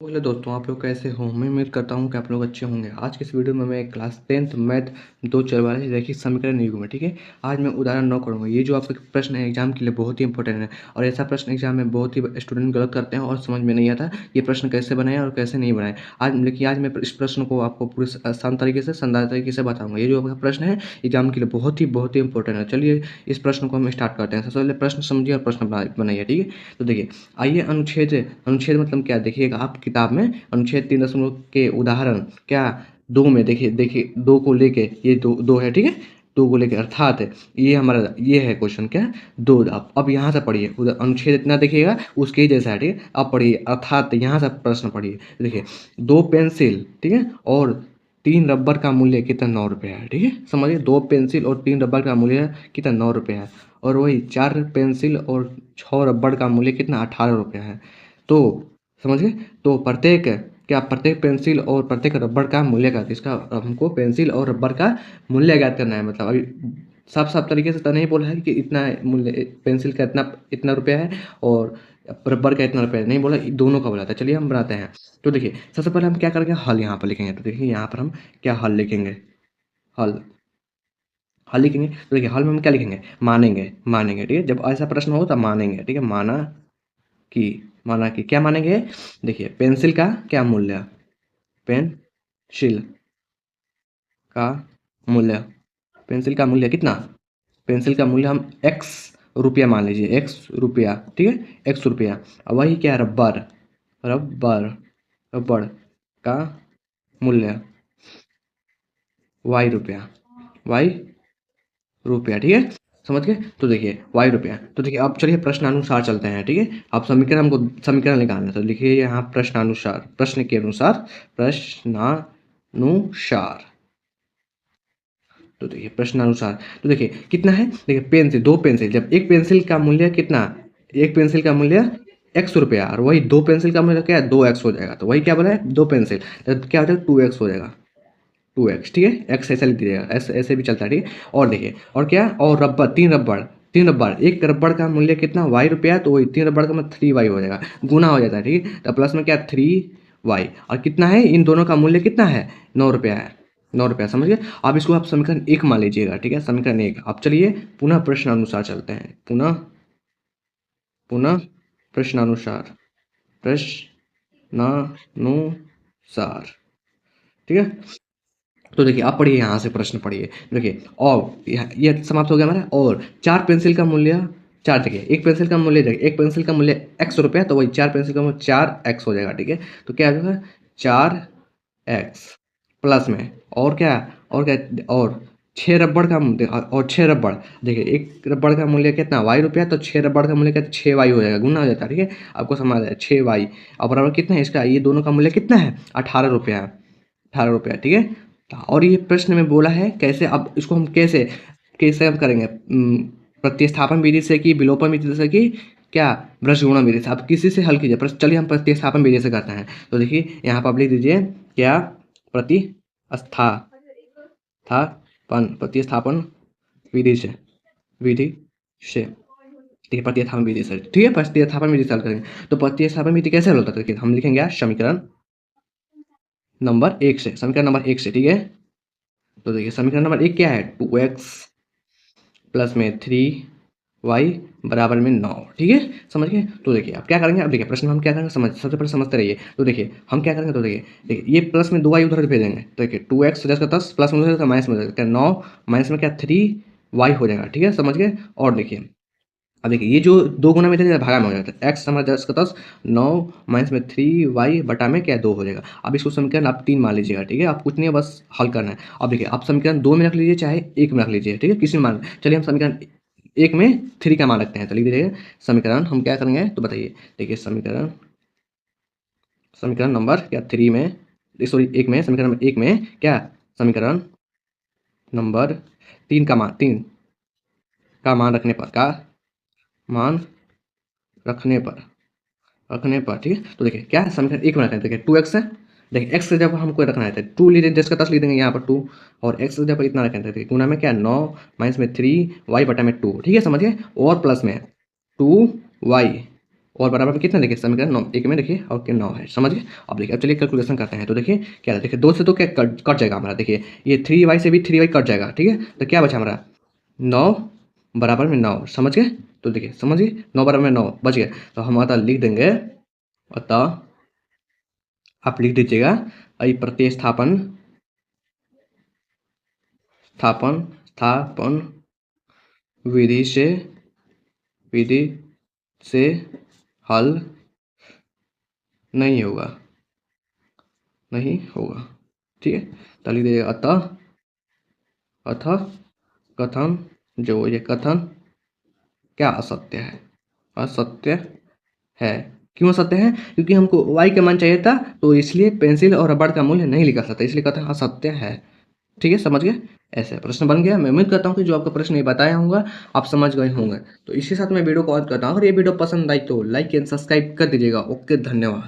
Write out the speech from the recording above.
Hello दोस्तों, आप लोग कैसे हो। मैं उम्मीद करता हूँ कि आप लोग अच्छे होंगे। आज के इस वीडियो में मैं क्लास 10th मैथ दो चल वाले रैखिक समीकरण युग में, ठीक है। आज मैं उदाहरण 9 करूँगा। ये जो आपके प्रश्न है एग्जाम के लिए बहुत ही इंपॉर्टेंट है और ऐसा प्रश्न एग्जाम में बहुत ही स्टूडेंट गलत करते हैं और समझ में नहीं आता ये प्रश्न कैसे बनाए और कैसे नहीं बनाए। आज मैं इस प्रश्न को आपको पूरे आसान तरीके से शानदार तरीके से बताऊँगा। ये जो आपका प्रश्न है एग्जाम के लिए बहुत ही इंपॉर्टेंट है। चलिए इस प्रश्न को हम स्टार्ट करते हैं। सबसे पहले प्रश्न समझिए और प्रश्न बनाइए, ठीक है। तो देखिए, आइए अनुच्छेद अनुच्छेद मतलब क्या, देखिएगा आप किताब में अनुच्छेद 3 के उदाहरण क्या दो में देखिए दो को लेके, ये दो है, ठीक है। दो को लेके अर्थात ये हमारा ये है क्वेश्चन क्या, दो। अब यहाँ से पढ़िए, उधर अनुच्छेद इतना देखिएगा उसके ही जैसा है, ठीक है। अब पढ़िए अर्थात यहाँ से प्रश्न पढ़िए। देखिए, दो पेंसिल, ठीक है, और 3 रबर का मूल्य कितना, 9 रुपये है, ठीक है। समझिए, 2 पेंसिल और 3 रबर का मूल्य कितना, 9 रुपये है। और वही 4 पेंसिल और 6 रबर का मूल्य कितना, 18 रुपये है। तो समझिए, तो प्रत्येक पेंसिल और प्रत्येक रबर का मूल्य ज्ञात, इसका हमको पेंसिल और रबर का मूल्य ज्ञात करना है। मतलब अभी साफ नहीं तो नहीं बोला है कि इतना मूल्य, पेंसिल का इतना रुपया है और रबर का इतना रुपया है, नहीं बोला, दोनों का बोला था। चलिए हम बनाते हैं। तो देखिए, सबसे पहले हम क्या करेंगे, हल यहाँ पर लिखेंगे। तो देखिए यहाँ पर हम क्या हल लिखेंगे, हल हल लिखेंगे। तो देखिए, हल में हम क्या लिखेंगे, मानेंगे, ठीक है। जब ऐसा प्रश्न हो तब मानेंगे, ठीक है। कि माना कि क्या मानेंगे, देखिए पेंसिल का क्या मूल्य, पेंसिल का मूल्य, पेंसिल का मूल्य कितना, पेंसिल का मूल्य हम एक्स रुपया मान लीजिए, एक्स रुपया, ठीक है, एक्स रुपया। और वही क्या, रबर रबर रबर का मूल्य वाई रुपया, वाई रुपया, ठीक है। समझ गए। तो देखिए वाई रुपया। तो देखिए अब चलिए प्रश्नानुसार चलते हैं, ठीक है। अब समीकरण हमको समीकरण निकालना है। तो लिखिए यहाँ प्रश्नानुसार, प्रश्न के अनुसार, प्रश्नानुसार। तो देखिए प्रश्नानुसार, तो देखिए कितना है, देखिए पेंसिल, दो पेंसिल, जब एक पेंसिल का मूल्य कितना, एक पेंसिल का मूल्य एक्स रुपया और वही दो पेंसिल का मूल्य क्या है, 2x हो जाएगा। तो वही क्या बोला है, दो पेंसिल, तो क्या हो जाएगा, 2x हो जाएगा, 2x, ठीक है। एक्स ऐसा लिख दीजिएगा, ऐसे ऐसे भी चलता है, ठीक है। और देखिए, और क्या, और रबर, 3 रबर, 3 रबर, एक रबर का मूल्य कितना, वाई रुपया, तो वही 3 रबर का मतलब 3y हो जाएगा, गुना हो जाता है, ठीक है। तो प्लस में क्या, 3y, और कितना है, इन दोनों का मूल्य कितना है, 9 रुपया है, 9 रुपया, समझ गए। अब इसको आप समीकरण 1 मान लीजिएगा, ठीक है, समीकरण 1। अब चलिए पुनः प्रश्नानुसार चलते हैं, पुनः पुनः प्रश्नानुसार, प्रश्नानुसार, ठीक है। तो देखिए आप पढ़िए, यहाँ से प्रश्न पढ़िए। देखिए, और ये समाप्त हो गया हमारा। और 4 पेंसिल का मूल्य, चार, देखिए एक पेंसिल का मूल्य, देखिए एक पेंसिल का मूल्य एक्स रुपया, तो वही 4 पेंसिल का मूल्य 4x हो जाएगा, ठीक है। तो क्या हो जाएगा, 4x प्लस में, और क्या, और क्या, और 6 रबड़ का और 6 रबड़, देखिए एक रबड़ का मूल्य कितना, वाई रुपया, तो 6 रबड़ का मूल्य कितना, 6y हो जाएगा, गुना हो जाता है, ठीक है। आपको समझ आया, 6y। और बराबर कितना है इसका, ये दोनों का मूल्य कितना है, 18 रुपया, 18 रुपया, ठीक है। और ये प्रश्न में बोला है कैसे, अब इसको हम कैसे कैसे हम करेंगे, प्रतिस्थापन विधि से कि विलोपन विधि से कि क्या, वृक्ष गुणन विधि से, आप किसी से हल कीजिए। चलिए हम प्रतिस्थापन विधि से करते हैं। तो देखिए यहाँ पर आप लिख दीजिए क्या, प्रतिस्थापन विधि से, विधि से, ठीक है, प्रतिस्थापन विधि से, ठीक है, प्रतिस्थापन विधि से हल करेंगे। तो प्रतिस्थापन विधि कैसे हल होता है, देखिए हम लिखेंगे समीकरण नंबर 1 से, समीकरण नंबर 1 से, ठीक है। तो देखिए समीकरण नंबर 1 क्या है, 2x प्लस में 3y बराबर में 9, ठीक है, समझ गए। तो देखिए अब क्या करेंगे, अब देखिए प्रश्न में हम क्या करेंगे, सबसे पहले समझते रहिए। तो देखिए हम क्या करेंगे, तो देखिए ये प्लस में 2y उधर भेजेंगे, तो देखिए 2x हो जाएगा 10, प्लस में हो जाएगा माइनस में हो जाएगा 9, माइनस में क्या 3y हो जाएगा, ठीक है, समझ गए। और देखिए अब देखिए ये जो 2 गुना में थे भागा में हो जाता है, एक्स हमारा 10 9 माइनस में 3y बटा में क्या 2 हो जाएगा। अब इसको समीकरण आप 3 मान लीजिएगा, ठीक है, आप कुछ नहीं है बस हल करना है। अब देखिए आप समीकरण 2 में रख लीजिए चाहे 1 में रख लीजिए, ठीक है, किसी में मान, चलिए हम समीकरण 1 में 3 का मान रखते हैं। तो लिख दीजिए समीकरण, हम क्या करेंगे तो बताइए, देखिए समीकरण समीकरण नंबर क्या 3 में, सॉरी 1 में, समीकरण नंबर 1 में क्या, समीकरण नंबर 3 का मान, 3 का मान रखने पर, का मान रखने पर, ठीक है। तो देखिए क्या है, समीकरण 1 में रखना है, देखिए 2x है, देखिए x से जब हमको रखना है तो 2 लीजिए, 10 का 10 लिख देंगे यहाँ पर 2, और x से जब इतना रखना है, देखिए गुना में क्या 9 माइनस में 3y बटा में 2, ठीक है, समझिए। और प्लस में 2y और बराबर में कितना देखिए समीकरण 9 एक में देखिए और के 9 है, समझ गए। अब देखिए अब चलिए कैलकुलेशन करते हैं। तो देखिए क्या है, देखिए 2 से तो क्या कट जाएगा हमारा, देखिए ये 3y से भी 3y कट जाएगा, ठीक है। तो क्या बचा हमारा 9 बराबर में 9, समझ गए। तो देखिए समझिए 9 बराबर में 9 बच गया। तो हम अतः लिख देंगे, अतः आप लिख दीजिएगा प्रतिस्थापन स्थापन स्थापन विधि से हल नहीं होगा, ठीक है। तो लिख दीजिएगा अतः कथन, जो ये कथन क्या असत्य है। क्यों असत्य है? क्योंकि हमको y का मान चाहिए था, तो इसलिए पेंसिल और रबड़ का मूल्य नहीं लिखा सकता, इसलिए कथन असत्य है, ठीक है, समझ गए। ऐसे प्रश्न बन गया। मैं उम्मीद करता हूँ कि जो आपका प्रश्न ये बताया होगा आप समझ गए होंगे। तो इसी साथ मैं वीडियो को ऑन करता हूँ। अगर ये वीडियो पसंद आई तो लाइक एंड सब्सक्राइब कर दीजिएगा। ओके, धन्यवाद।